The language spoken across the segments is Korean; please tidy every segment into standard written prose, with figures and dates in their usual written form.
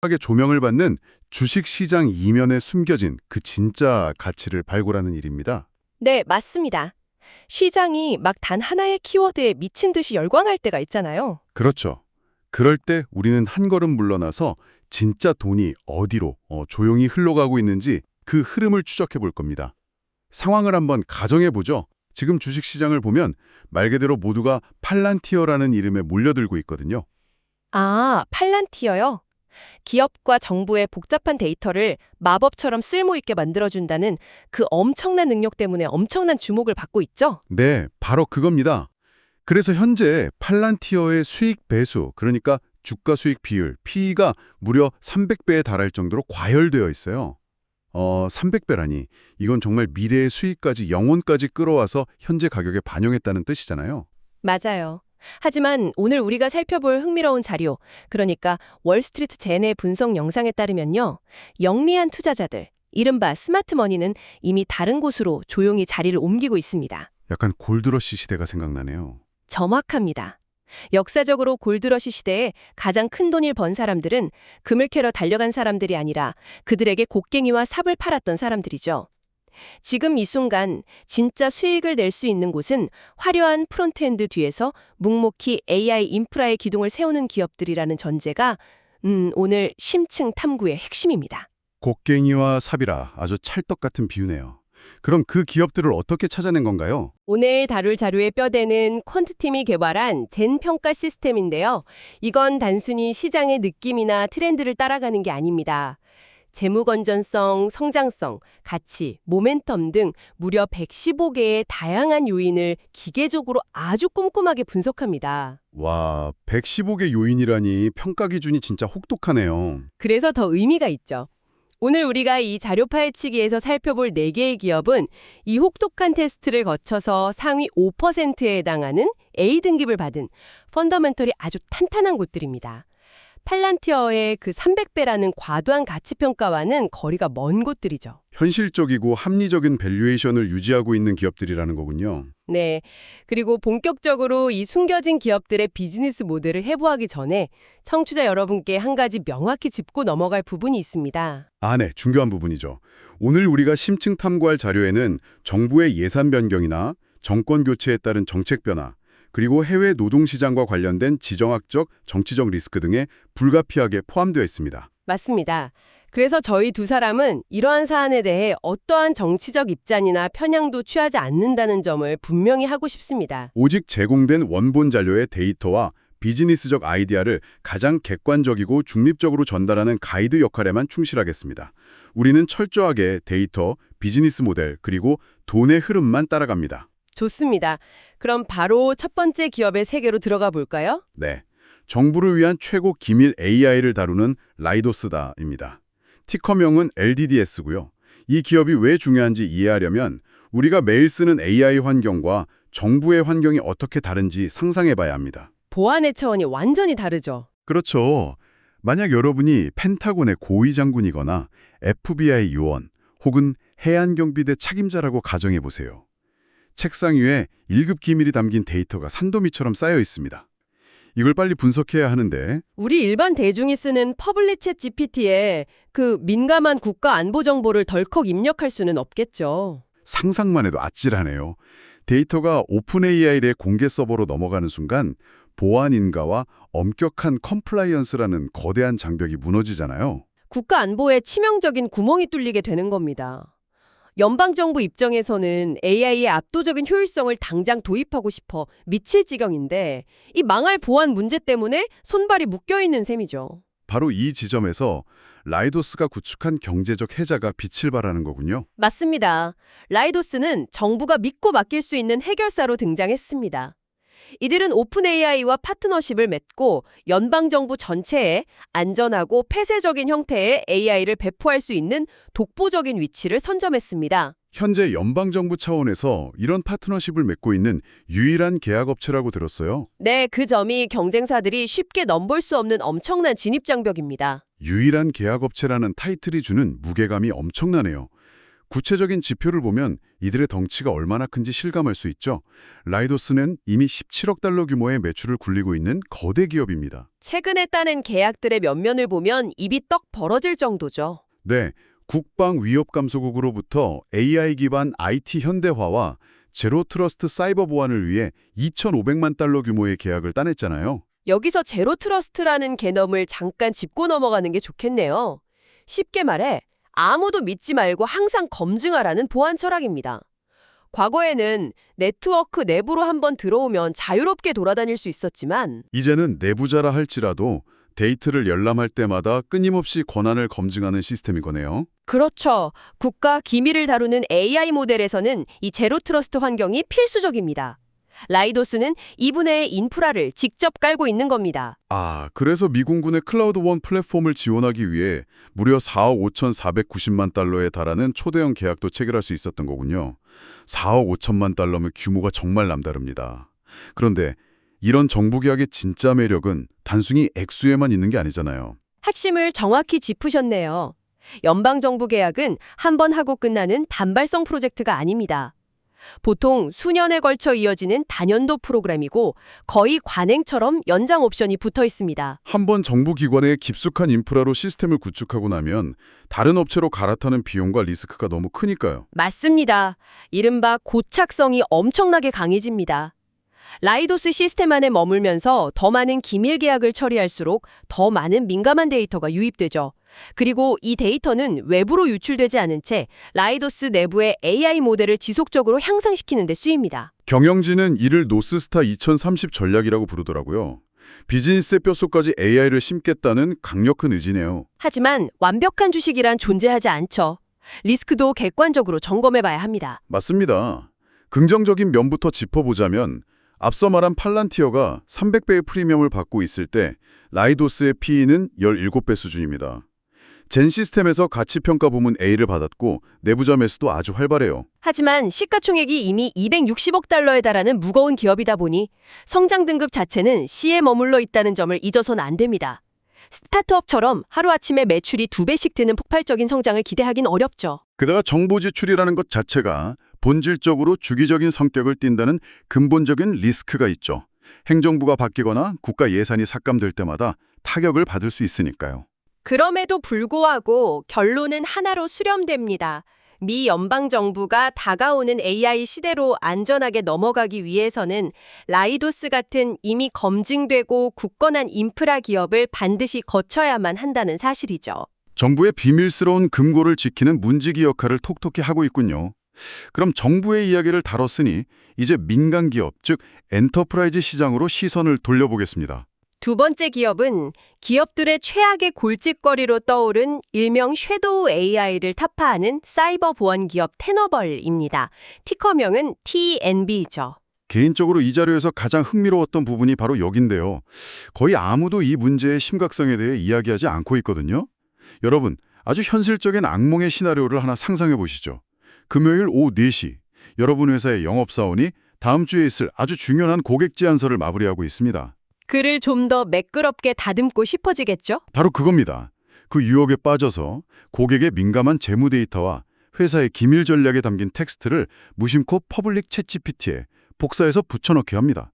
하게 조명을 받는 주식시장 이면에 숨겨진 그 진짜 가치를 발굴하는 일입니다. 네, 맞습니다. 시장이 막 단 하나의 키워드에 미친 듯이 열광할 때가 있잖아요. 그렇죠. 그럴 때 우리는 한 걸음 물러나서 진짜 돈이 어디로 조용히 흘러가고 있는지 그 흐름을 추적해 볼 겁니다. 상황을 한번 가정해 보죠. 지금 주식시장을 보면 말 그대로 모두가 팔란티어라는 이름에 몰려들고 있거든요. 아, 팔란티어요? 기업과 정부의 복잡한 데이터를 마법처럼 쓸모있게 만들어준다는 그 엄청난 능력 때문에 엄청난 주목을 받고 있죠? 네, 바로 그겁니다. 그래서 현재 팔란티어의 수익 배수, 그러니까 주가 수익 비율, PE가 무려 300배에 달할 정도로 과열되어 있어요. 300배라니 이건 정말 미래의 수익까지 영혼까지 끌어와서 현재 가격에 반영했다는 뜻이잖아요. 맞아요. 하지만 오늘 우리가 살펴볼 흥미로운 자료, 그러니까 월스트리트 제네 분석 영상에 따르면요. 영리한 투자자들, 이른바 스마트머니는 이미 다른 곳으로 조용히 자리를 옮기고 있습니다. 약간 골드러시 시대가 생각나네요. 정확합니다. 역사적으로 골드러시 시대에 가장 큰 돈을 번 사람들은 금을 캐러 달려간 사람들이 아니라 그들에게 곡괭이와 삽을 팔았던 사람들이죠. 지금 이 순간 진짜 수익을 낼 수 있는 곳은 화려한 프론트엔드 뒤에서 묵묵히 AI 인프라의 기둥을 세우는 기업들이라는 전제가 오늘 심층 탐구의 핵심입니다. 곡괭이와 삽이라 아주 찰떡 같은 비유네요. 그럼 그 기업들을 어떻게 찾아낸 건가요? 오늘 다룰 자료의 뼈대는 퀀트팀이 개발한 젠 평가 시스템인데요. 이건 단순히 시장의 느낌이나 트렌드를 따라가는 게 아닙니다. 재무 건전성, 성장성, 가치, 모멘텀 등 무려 115개의 다양한 요인을 기계적으로 아주 꼼꼼하게 분석합니다. 와, 115개 요인이라니 평가 기준이 진짜 혹독하네요. 그래서 더 의미가 있죠. 오늘 우리가 이 자료 파헤치기에서 살펴볼 4개의 기업은 이 혹독한 테스트를 거쳐서 상위 5%에 해당하는 A 등급을 받은 펀더멘털이 아주 탄탄한 곳들입니다. 팔란티어의 그 300배라는 과도한 가치평가와는 거리가 먼 곳들이죠. 현실적이고 합리적인 밸류에이션을 유지하고 있는 기업들이라는 거군요. 네. 그리고 본격적으로 이 숨겨진 기업들의 비즈니스 모델을 해부하기 전에 청취자 여러분께 한 가지 명확히 짚고 넘어갈 부분이 있습니다. 네, 중요한 부분이죠. 오늘 우리가 심층 탐구할 자료에는 정부의 예산 변경이나 정권 교체에 따른 정책 변화, 그리고 해외 노동시장과 관련된 지정학적, 정치적 리스크 등에 불가피하게 포함되어 있습니다. 맞습니다. 그래서 저희 두 사람은 이러한 사안에 대해 어떠한 정치적 입장이나 편향도 취하지 않는다는 점을 분명히 하고 싶습니다. 오직 제공된 원본 자료의 데이터와 비즈니스적 아이디어를 가장 객관적이고 중립적으로 전달하는 가이드 역할에만 충실하겠습니다. 우리는 철저하게 데이터, 비즈니스 모델, 그리고 돈의 흐름만 따라갑니다. 좋습니다. 그럼 바로 첫 번째 기업의 세계로 들어가 볼까요? 네, 정부를 위한 최고 기밀 AI를 다루는 라이도스다입니다. 티커명은 LDDS고요. 이 기업이 왜 중요한지 이해하려면 우리가 매일 쓰는 AI 환경과 정부의 환경이 어떻게 다른지 상상해봐야 합니다. 보안의 차원이 완전히 다르죠. 그렇죠. 만약 여러분이 펜타곤의 고위 장군이거나 FBI 요원 혹은 해안경비대 책임자라고 가정해보세요. 책상 위에 1급 기밀이 담긴 데이터가 산더미처럼 쌓여 있습니다. 이걸 빨리 분석해야 하는데 우리 일반 대중이 쓰는 퍼블릭 챗 GPT에 그 민감한 국가 안보 정보를 덜컥 입력할 수는 없겠죠. 상상만 해도 아찔하네요. 데이터가 오픈 AI의 공개 서버로 넘어가는 순간 보안 인가와 엄격한 컴플라이언스라는 거대한 장벽이 무너지잖아요. 국가 안보에 치명적인 구멍이 뚫리게 되는 겁니다. 연방정부 입장에서는 AI의 압도적인 효율성을 당장 도입하고 싶어 미칠 지경인데 이 망할 보안 문제 때문에 손발이 묶여있는 셈이죠. 바로 이 지점에서 라이도스가 구축한 경제적 해자가 빛을 발하는 거군요. 맞습니다. 라이도스는 정부가 믿고 맡길 수 있는 해결사로 등장했습니다. 이들은 오픈 AI와 파트너십을 맺고 연방정부 전체에 안전하고 폐쇄적인 형태의 AI를 배포할 수 있는 독보적인 위치를 선점했습니다. 현재 연방정부 차원에서 이런 파트너십을 맺고 있는 유일한 계약업체라고 들었어요. 네, 그 점이 경쟁사들이 쉽게 넘볼 수 없는 엄청난 진입장벽입니다. 유일한 계약업체라는 타이틀이 주는 무게감이 엄청나네요. 구체적인 지표를 보면 이들의 덩치가 얼마나 큰지 실감할 수 있죠. 라이도스는 이미 17억 달러 규모의 매출을 굴리고 있는 거대 기업입니다. 최근에 따낸 계약들의 면면을 보면 입이 떡 벌어질 정도죠. 네, 국방 위협 감소국으로부터 AI 기반 IT 현대화와 제로 트러스트 사이버 보안을 위해 2,500만 달러 규모의 계약을 따냈잖아요. 여기서 제로 트러스트라는 개념을 잠깐 짚고 넘어가는 게 좋겠네요. 쉽게 말해 아무도 믿지 말고 항상 검증하라는 보안 철학입니다. 과거에는 네트워크 내부로 한번 들어오면 자유롭게 돌아다닐 수 있었지만 이제는 내부자라 할지라도 데이터를 열람할 때마다 끊임없이 권한을 검증하는 시스템인 거네요. 그렇죠. 국가 기밀을 다루는 AI 모델에서는 이 제로 트러스트 환경이 필수적입니다. 라이도스는 이분의 인프라를 직접 깔고 있는 겁니다. 아, 그래서 미공군의 클라우드1 플랫폼을 지원하기 위해 무려 4억 5,490만 달러에 달하는 초대형 계약도 체결할 수 있었던 거군요. 4억 5천만 달러면 규모가 정말 남다릅니다. 그런데 이런 정부 계약의 진짜 매력은 단순히 액수에만 있는 게 아니잖아요. 핵심을 정확히 짚으셨네요. 연방정부 계약은 한 번 하고 끝나는 단발성 프로젝트가 아닙니다. 보통 수년에 걸쳐 이어지는 단연도 프로그램이고 거의 관행처럼 연장 옵션이 붙어 있습니다. 한번 정부 기관의 깊숙한 인프라로 시스템을 구축하고 나면 다른 업체로 갈아타는 비용과 리스크가 너무 크니까요. 맞습니다. 이른바 고착성이 엄청나게 강해집니다. 라이도스 시스템 안에 머물면서 더 많은 기밀 계약을 처리할수록 더 많은 민감한 데이터가 유입되죠. 그리고 이 데이터는 외부로 유출되지 않은 채 라이도스 내부의 AI 모델을 지속적으로 향상시키는 데 쓰입니다. 경영진은 이를 노스스타 2030 전략이라고 부르더라고요. 비즈니스의 뼛속까지 AI를 심겠다는 강력한 의지네요. 하지만 완벽한 주식이란 존재하지 않죠. 리스크도 객관적으로 점검해봐야 합니다. 맞습니다. 긍정적인 면부터 짚어보자면 앞서 말한 팔란티어가 300배의 프리미엄을 받고 있을 때 라이도스의 PE는 17배 수준입니다. 젠 시스템에서 가치평가 부문 A를 받았고 내부자 매수도 아주 활발해요. 하지만 시가총액이 이미 260억 달러에 달하는 무거운 기업이다 보니 성장 등급 자체는 C에 머물러 있다는 점을 잊어서는 안 됩니다. 스타트업처럼 하루아침에 매출이 2배씩 드는 폭발적인 성장을 기대하긴 어렵죠. 게다가 정보 지출이라는 것 자체가 본질적으로 주기적인 성격을 띈다는 근본적인 리스크가 있죠. 행정부가 바뀌거나 국가 예산이 삭감될 때마다 타격을 받을 수 있으니까요. 그럼에도 불구하고 결론은 하나로 수렴됩니다. 미 연방정부가 다가오는 AI 시대로 안전하게 넘어가기 위해서는 라이도스 같은 이미 검증되고 굳건한 인프라 기업을 반드시 거쳐야만 한다는 사실이죠. 정부의 비밀스러운 금고를 지키는 문지기 역할을 톡톡히 하고 있군요. 그럼 정부의 이야기를 다뤘으니 이제 민간 기업, 즉 엔터프라이즈 시장으로 시선을 돌려보겠습니다. 두 번째 기업은 기업들의 최악의 골칫거리로 떠오른 일명 섀도우 AI를 타파하는 사이버 보안 기업 테너벌입니다. 티커명은 TNB죠. 개인적으로 이 자료에서 가장 흥미로웠던 부분이 바로 여긴데요. 거의 아무도 이 문제의 심각성에 대해 이야기하지 않고 있거든요. 여러분, 아주 현실적인 악몽의 시나리오를 하나 상상해 보시죠. 금요일 오후 4시, 여러분 회사의 영업사원이 다음 주에 있을 아주 중요한 고객 제안서를 마무리하고 있습니다. 글을 좀 더 매끄럽게 다듬고 싶어지겠죠? 바로 그겁니다. 그 유혹에 빠져서 고객의 민감한 재무 데이터와 회사의 기밀 전략에 담긴 텍스트를 무심코 퍼블릭 챗GPT에 복사해서 붙여넣게 합니다.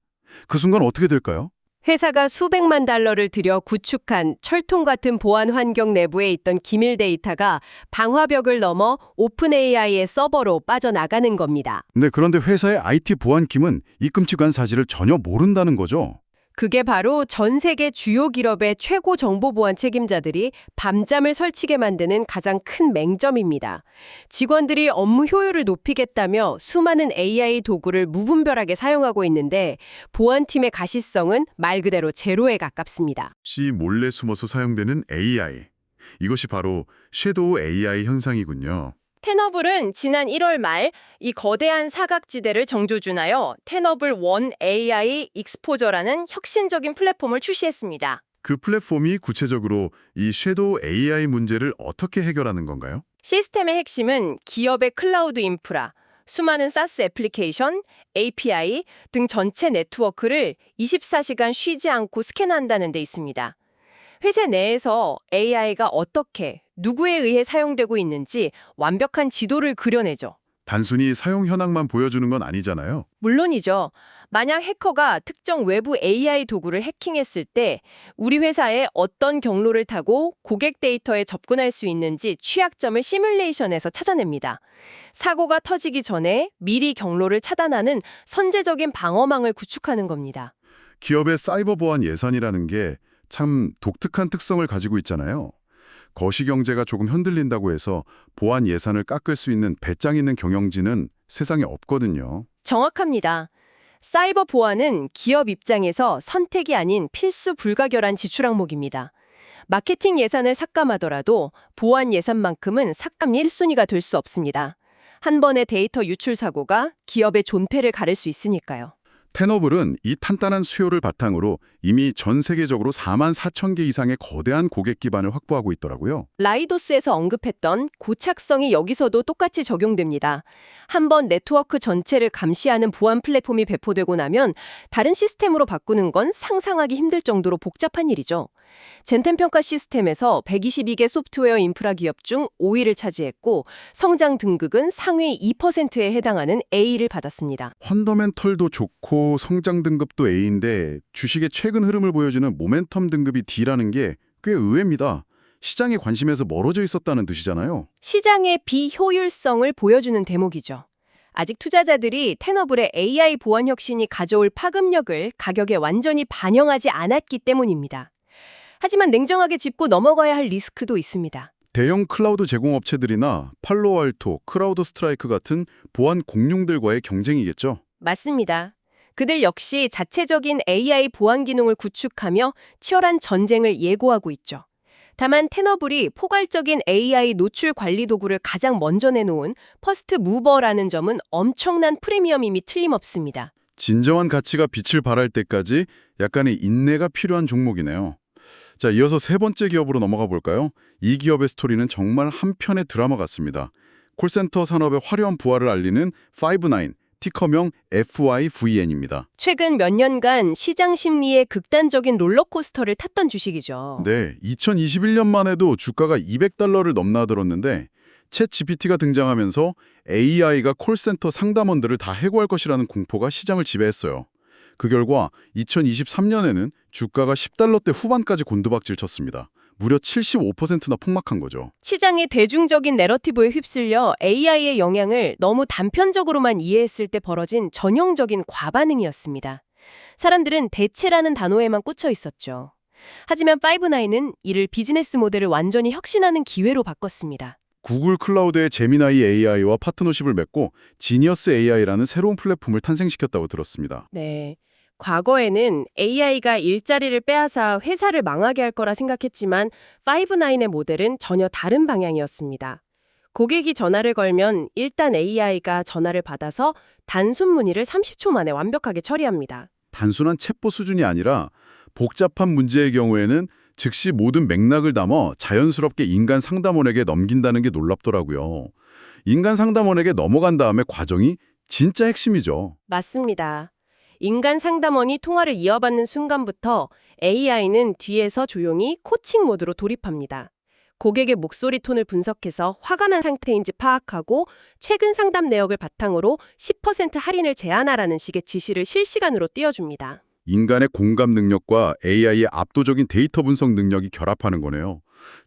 그 순간 어떻게 될까요? 회사가 수백만 달러를 들여 구축한 철통 같은 보안 환경 내부에 있던 기밀 데이터가 방화벽을 넘어 오픈 AI의 서버로 빠져나가는 겁니다. 네, 그런데 회사의 IT 보안팀은 이 끔찍한 사실을 전혀 모른다는 거죠. 그게 바로 전 세계 주요 기업의 최고 정보 보안 책임자들이 밤잠을 설치게 만드는 가장 큰 맹점입니다. 직원들이 업무 효율을 높이겠다며 수많은 AI 도구를 무분별하게 사용하고 있는데 보안팀의 가시성은 말 그대로 제로에 가깝습니다. 혹시 몰래 숨어서 사용되는 AI. 이것이 바로 섀도우 AI 현상이군요. 테너블은 지난 1월 말 이 거대한 사각지대를 정조준하여 테너블 원 AI 익스포저라는 혁신적인 플랫폼을 출시했습니다. 그 플랫폼이 구체적으로 이 섀도우 AI 문제를 어떻게 해결하는 건가요? 시스템의 핵심은 기업의 클라우드 인프라, 수많은 사스 애플리케이션, API 등 전체 네트워크를 24시간 쉬지 않고 스캔한다는 데 있습니다. 회사 내에서 AI가 어떻게, 누구에 의해 사용되고 있는지 완벽한 지도를 그려내죠. 단순히 사용 현황만 보여주는 건 아니잖아요. 물론이죠. 만약 해커가 특정 외부 AI 도구를 해킹했을 때 우리 회사에 어떤 경로를 타고 고객 데이터에 접근할 수 있는지 취약점을 시뮬레이션에서 찾아냅니다. 사고가 터지기 전에 미리 경로를 차단하는 선제적인 방어망을 구축하는 겁니다. 기업의 사이버 보안 예산이라는 게 참 독특한 특성을 가지고 있잖아요. 거시경제가 조금 흔들린다고 해서 보안 예산을 깎을 수 있는 배짱 있는 경영진은 세상에 없거든요. 정확합니다. 사이버 보안은 기업 입장에서 선택이 아닌 필수 불가결한 지출 항목입니다. 마케팅 예산을 삭감하더라도 보안 예산만큼은 삭감 1순위가 될 수 없습니다. 한 번의 데이터 유출 사고가 기업의 존폐를 가를 수 있으니까요. 테너블은 이 탄탄한 수요를 바탕으로 이미 전 세계적으로 4만 4천 개 이상의 거대한 고객 기반을 확보하고 있더라고요. 라이도스에서 언급했던 고착성이 여기서도 똑같이 적용됩니다. 한번 네트워크 전체를 감시하는 보안 플랫폼이 배포되고 나면 다른 시스템으로 바꾸는 건 상상하기 힘들 정도로 복잡한 일이죠. 젠텐 평가 시스템에서 122개 소프트웨어 인프라 기업 중 5위를 차지했고 성장 등급은 상위 2%에 해당하는 A를 받았습니다. 펀더멘털도 좋고 성장 등급도 A인데 주식의 최근 흐름을 보여주는 모멘텀 등급이 D라는 게 꽤 의외입니다. 시장의 관심에서 멀어져 있었다는 뜻이잖아요. 시장의 비효율성을 보여주는 대목이죠. 아직 투자자들이 테너블의 AI 보안 혁신이 가져올 파급력을 가격에 완전히 반영하지 않았기 때문입니다. 하지만 냉정하게 짚고 넘어가야 할 리스크도 있습니다. 대형 클라우드 제공업체들이나 팔로알토, 크라우드 스트라이크 같은 보안 공룡들과의 경쟁이겠죠. 맞습니다. 그들 역시 자체적인 AI 보안 기능을 구축하며 치열한 전쟁을 예고하고 있죠. 다만 테너블이 포괄적인 AI 노출 관리 도구를 가장 먼저 내놓은 퍼스트 무버라는 점은 엄청난 프리미엄임이 틀림없습니다. 진정한 가치가 빛을 발할 때까지 약간의 인내가 필요한 종목이네요. 자, 이어서 세 번째 기업으로 넘어가 볼까요? 이 기업의 스토리는 정말 한 편의 드라마 같습니다. 콜센터 산업의 화려한 부활을 알리는 파이브나인, 티커명 FYVN입니다. 최근 몇 년간 시장 심리의 극단적인 롤러코스터를 탔던 주식이죠. 네, 2021년만 해도 주가가 $200를 넘나들었는데 챗 GPT가 등장하면서 AI가 콜센터 상담원들을 다 해고할 것이라는 공포가 시장을 지배했어요. 그 결과 2023년에는 주가가 $10대 후반까지 곤두박질 쳤습니다. 무려 75%나 폭락한 거죠. 시장의 대중적인 내러티브에 휩쓸려 AI의 영향을 너무 단편적으로만 이해했을 때 벌어진 전형적인 과반응이었습니다. 사람들은 대체라는 단어에만 꽂혀 있었죠. 하지만 파이브나인은 이를 비즈니스 모델을 완전히 혁신하는 기회로 바꿨습니다. 구글 클라우드의 제미나이 AI와 파트너십을 맺고 지니어스 AI라는 새로운 플랫폼을 탄생시켰다고 들었습니다. 네. 과거에는 AI가 일자리를 빼앗아 회사를 망하게 할 거라 생각했지만 파이브나인의 모델은 전혀 다른 방향이었습니다. 고객이 전화를 걸면 일단 AI가 전화를 받아서 단순 문의를 30초 만에 완벽하게 처리합니다. 단순한 챗봇 수준이 아니라 복잡한 문제의 경우에는 즉시 모든 맥락을 담아 자연스럽게 인간 상담원에게 넘긴다는 게 놀랍더라고요. 인간 상담원에게 넘어간 다음에 과정이 진짜 핵심이죠. 맞습니다. 인간 상담원이 통화를 이어받는 순간부터 AI는 뒤에서 조용히 코칭 모드로 돌입합니다. 고객의 목소리 톤을 분석해서 화가 난 상태인지 파악하고 최근 상담 내역을 바탕으로 10% 할인을 제안하라는 식의 지시를 실시간으로 띄워줍니다. 인간의 공감 능력과 AI의 압도적인 데이터 분석 능력이 결합하는 거네요.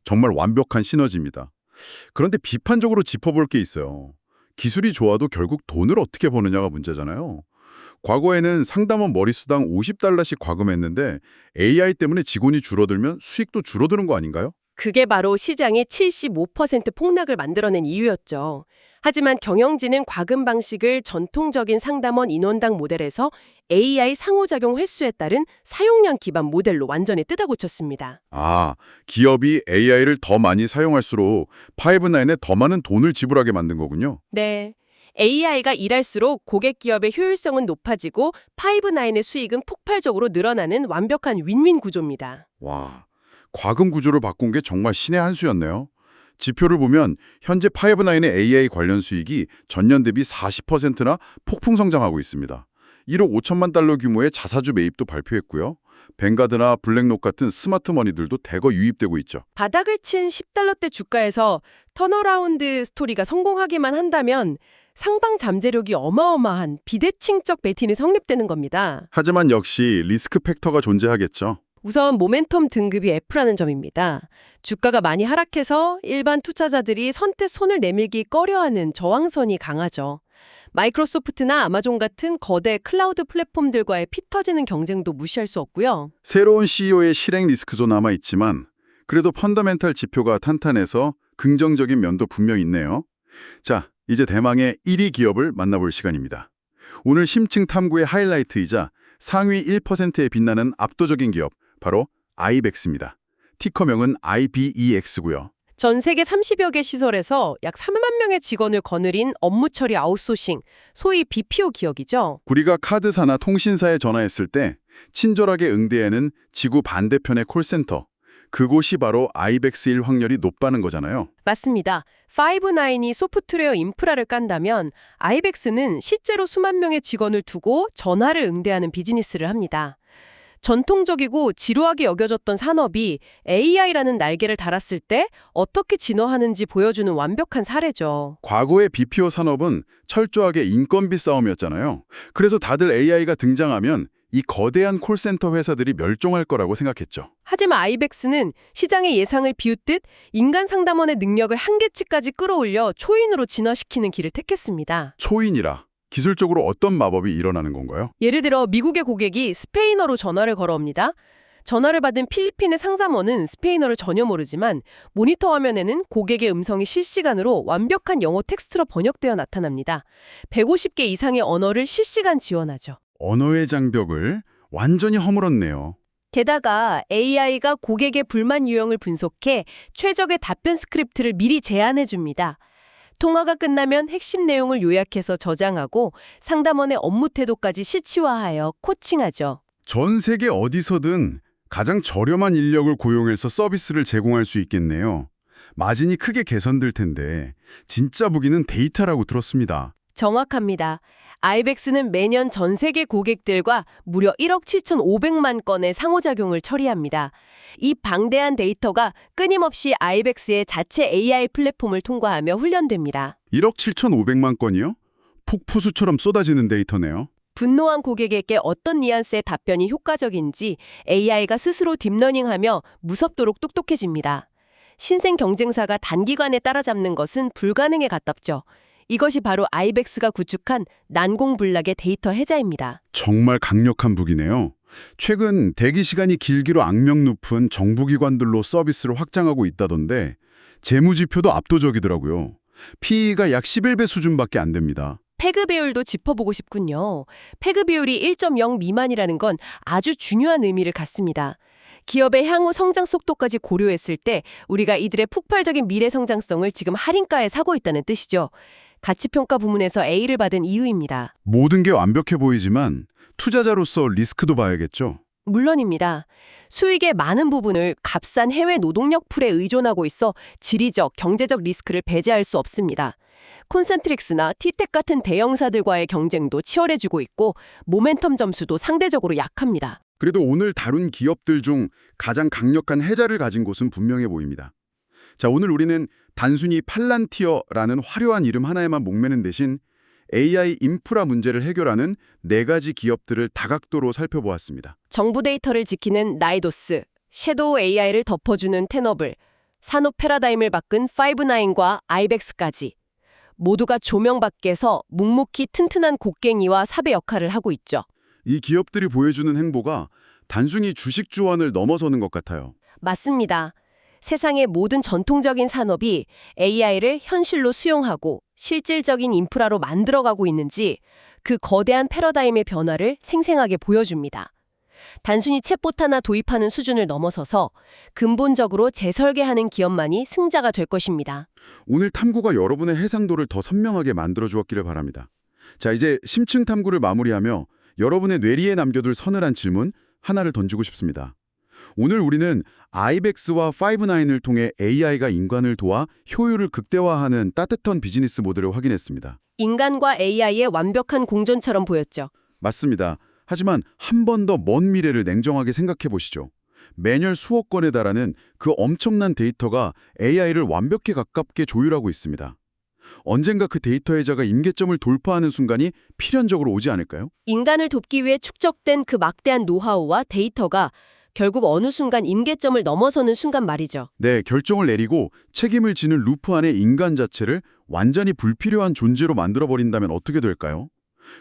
정말 완벽한 시너지입니다. 그런데 비판적으로 짚어볼 게 있어요. 기술이 좋아도 결국 돈을 어떻게 버느냐가 문제잖아요. 과거에는 상담원 머릿수당 $50씩 과금했는데 AI 때문에 직원이 줄어들면 수익도 줄어드는 거 아닌가요? 그게 바로 시장의 75% 폭락을 만들어낸 이유였죠. 하지만 경영진은 과금 방식을 전통적인 상담원 인원당 모델에서 AI 상호작용 횟수에 따른 사용량 기반 모델로 완전히 뜯어고쳤습니다. 아, 기업이 AI를 더 많이 사용할수록 파이브나인에 더 많은 돈을 지불하게 만든 거군요. 네. AI가 일할수록 고객 기업의 효율성은 높아지고 파이브나인의 수익은 폭발적으로 늘어나는 완벽한 윈윈 구조입니다. 와, 과금 구조를 바꾼 게 정말 신의 한 수였네요. 지표를 보면 현재 파이브나인의 AI 관련 수익이 전년 대비 40%나 폭풍 성장하고 있습니다. 1억 5천만 달러 규모의 자사주 매입도 발표했고요. 뱅가드나 블랙록 같은 스마트머니들도 대거 유입되고 있죠. 바닥을 친 10달러대 주가에서 턴어라운드 스토리가 성공하기만 한다면 상방 잠재력이 어마어마한 비대칭적 베팅이 성립되는 겁니다. 하지만 역시 리스크 팩터가 존재하겠죠. 우선 모멘텀 등급이 F라는 점입니다. 주가가 많이 하락해서 일반 투자자들이 선뜻 손을 내밀기 꺼려하는 저항선이 강하죠. 마이크로소프트나 아마존 같은 거대 클라우드 플랫폼들과의 피 터지는 경쟁도 무시할 수 없고요. 새로운 CEO의 실행 리스크도 남아있지만 그래도 펀더멘탈 지표가 탄탄해서 긍정적인 면도 분명 있네요. 자, 이제 대망의 1위 기업을 만나볼 시간입니다. 오늘 심층 탐구의 하이라이트이자 상위 1%에 빛나는 압도적인 기업, 바로 아이벡스입니다. 티커명은 IBEX고요. 전 세계 30여 개 시설에서 약 3만 명의 직원을 거느린 업무 처리 아웃소싱, 소위 BPO 기업이죠. 우리가 카드사나 통신사에 전화했을 때 친절하게 응대하는 지구 반대편의 콜센터, 그곳이 바로 아이벡스일 확률이 높다는 거잖아요. 맞습니다. 파이브나인이 소프트웨어 인프라를 깐다면 아이벡스는 실제로 수만 명의 직원을 두고 전화를 응대하는 비즈니스를 합니다. 전통적이고 지루하게 여겨졌던 산업이 AI라는 날개를 달았을 때 어떻게 진화하는지 보여주는 완벽한 사례죠. 과거의 BPO 산업은 철저하게 인건비 싸움이었잖아요. 그래서 다들 AI가 등장하면 이 거대한 콜센터 회사들이 멸종할 거라고 생각했죠. 하지만 아이벡스는 시장의 예상을 비웃듯 인간 상담원의 능력을 한계치까지 끌어올려 초인으로 진화시키는 길을 택했습니다. 초인이라 기술적으로 어떤 마법이 일어나는 건가요? 예를 들어 미국의 고객이 스페인어로 전화를 걸어옵니다. 전화를 받은 필리핀의 상담원은 스페인어를 전혀 모르지만 모니터 화면에는 고객의 음성이 실시간으로 완벽한 영어 텍스트로 번역되어 나타납니다. 150개 이상의 언어를 실시간 지원하죠. 언어의 장벽을 완전히 허물었네요. 게다가 AI가 고객의 불만 유형을 분석해 최적의 답변 스크립트를 미리 제안해 줍니다. 통화가 끝나면 핵심 내용을 요약해서 저장하고 상담원의 업무 태도까지 시치화하여 코칭하죠. 전 세계 어디서든 가장 저렴한 인력을 고용해서 서비스를 제공할 수 있겠네요. 마진이 크게 개선될 텐데 진짜 무기는 데이터라고 들었습니다. 정확합니다. 아이벡스는 매년 전 세계 고객들과 무려 1억 7,500만 건의 상호작용을 처리합니다. 이 방대한 데이터가 끊임없이 아이벡스의 자체 AI 플랫폼을 통과하며 훈련됩니다. 1억 7,500만 건이요? 폭포수처럼 쏟아지는 데이터네요. 분노한 고객에게 어떤 뉘앙스의 답변이 효과적인지 AI가 스스로 딥러닝하며 무섭도록 똑똑해집니다. 신생 경쟁사가 단기간에 따라잡는 것은 불가능에 가깝죠. 이것이 바로 아이벡스가 구축한 난공불락의 데이터 해자입니다. 정말 강력한 무기네요. 최근 대기 시간이 길기로 악명 높은 정부기관들로 서비스를 확장하고 있다던데 재무지표도 압도적이더라고요. PE가 약 11배 수준밖에 안 됩니다. 패그 비율도 짚어보고 싶군요. 패그 비율이 1.0 미만이라는 건 아주 중요한 의미를 갖습니다. 기업의 향후 성장 속도까지 고려했을 때 우리가 이들의 폭발적인 미래 성장성을 지금 할인가에 사고 있다는 뜻이죠. 가치평가 부문에서 A를 받은 이유입니다. 모든 게 완벽해 보이지만 투자자로서 리스크도 봐야겠죠. 물론입니다. 수익의 많은 부분을 값싼 해외 노동력 풀에 의존하고 있어 지리적, 경제적 리스크를 배제할 수 없습니다. 콘센트릭스나 티텍 같은 대형사들과의 경쟁도 치열해지고 있고 모멘텀 점수도 상대적으로 약합니다. 그래도 오늘 다룬 기업들 중 가장 강력한 해자를 가진 곳은 분명해 보입니다. 자, 오늘 우리는 단순히 팔란티어라는 화려한 이름 하나에만 목매는 대신 AI 인프라 문제를 해결하는 4가지 기업들을 다각도로 살펴보았습니다. 정부 데이터를 지키는 라이도스, 섀도우 AI를 덮어주는 테너블, 산업 패러다임을 바꾼 파이브나인과 아이벡스까지 모두가 조명 밖에서 묵묵히 튼튼한 곡괭이와 삽의 역할을 하고 있죠. 이 기업들이 보여주는 행보가 단순히 주식 주원을 넘어서는 것 같아요. 맞습니다. 세상의 모든 전통적인 산업이 AI를 현실로 수용하고 실질적인 인프라로 만들어가고 있는지 그 거대한 패러다임의 변화를 생생하게 보여줍니다. 단순히 챗봇 하나 도입하는 수준을 넘어서서 근본적으로 재설계하는 기업만이 승자가 될 것입니다. 오늘 탐구가 여러분의 해상도를 더 선명하게 만들어 주었기를 바랍니다. 자, 이제 심층 탐구를 마무리하며 여러분의 뇌리에 남겨둘 서늘한 질문 하나를 던지고 싶습니다. 오늘 우리는 아이벡스와 파이브나인을 통해 AI가 인간을 도와 효율을 극대화하는 따뜻한 비즈니스 모델을 확인했습니다. 인간과 AI의 완벽한 공존처럼 보였죠. 맞습니다. 하지만 한 번 더 먼 미래를 냉정하게 생각해 보시죠. 매년 수억 건에 달하는 그 엄청난 데이터가 AI를 완벽히 가깝게 조율하고 있습니다. 언젠가 그 데이터 해자가 임계점을 돌파하는 순간이 필연적으로 오지 않을까요? 인간을 돕기 위해 축적된 그 막대한 노하우와 데이터가 결국 어느 순간 임계점을 넘어서는 순간 말이죠. 네, 결정을 내리고 책임을 지는 루프 안에 인간 자체를 완전히 불필요한 존재로 만들어버린다면 어떻게 될까요?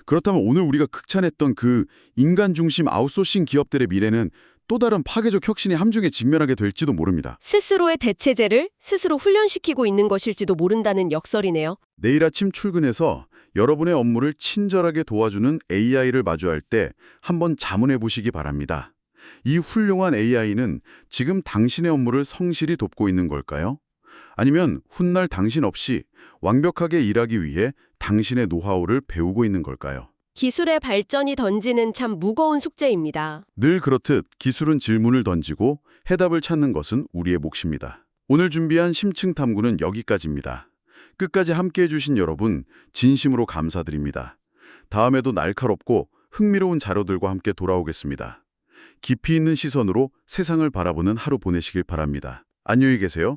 그렇다면 오늘 우리가 극찬했던 그 인간 중심 아웃소싱 기업들의 미래는 또 다른 파괴적 혁신의 함정에 직면하게 될지도 모릅니다. 스스로의 대체제를 스스로 훈련시키고 있는 것일지도 모른다는 역설이네요. 내일 아침 출근해서 여러분의 업무를 친절하게 도와주는 AI를 마주할 때 한번 자문해 보시기 바랍니다. 이 훌륭한 AI는 지금 당신의 업무를 성실히 돕고 있는 걸까요? 아니면 훗날 당신 없이 완벽하게 일하기 위해 당신의 노하우를 배우고 있는 걸까요? 기술의 발전이 던지는 참 무거운 숙제입니다. 늘 그렇듯 기술은 질문을 던지고 해답을 찾는 것은 우리의 몫입니다. 오늘 준비한 심층 탐구는 여기까지입니다. 끝까지 함께해 주신 여러분 진심으로 감사드립니다. 다음에도 날카롭고 흥미로운 자료들과 함께 돌아오겠습니다. 깊이 있는 시선으로 세상을 바라보는 하루 보내시길 바랍니다. 안녕히 계세요.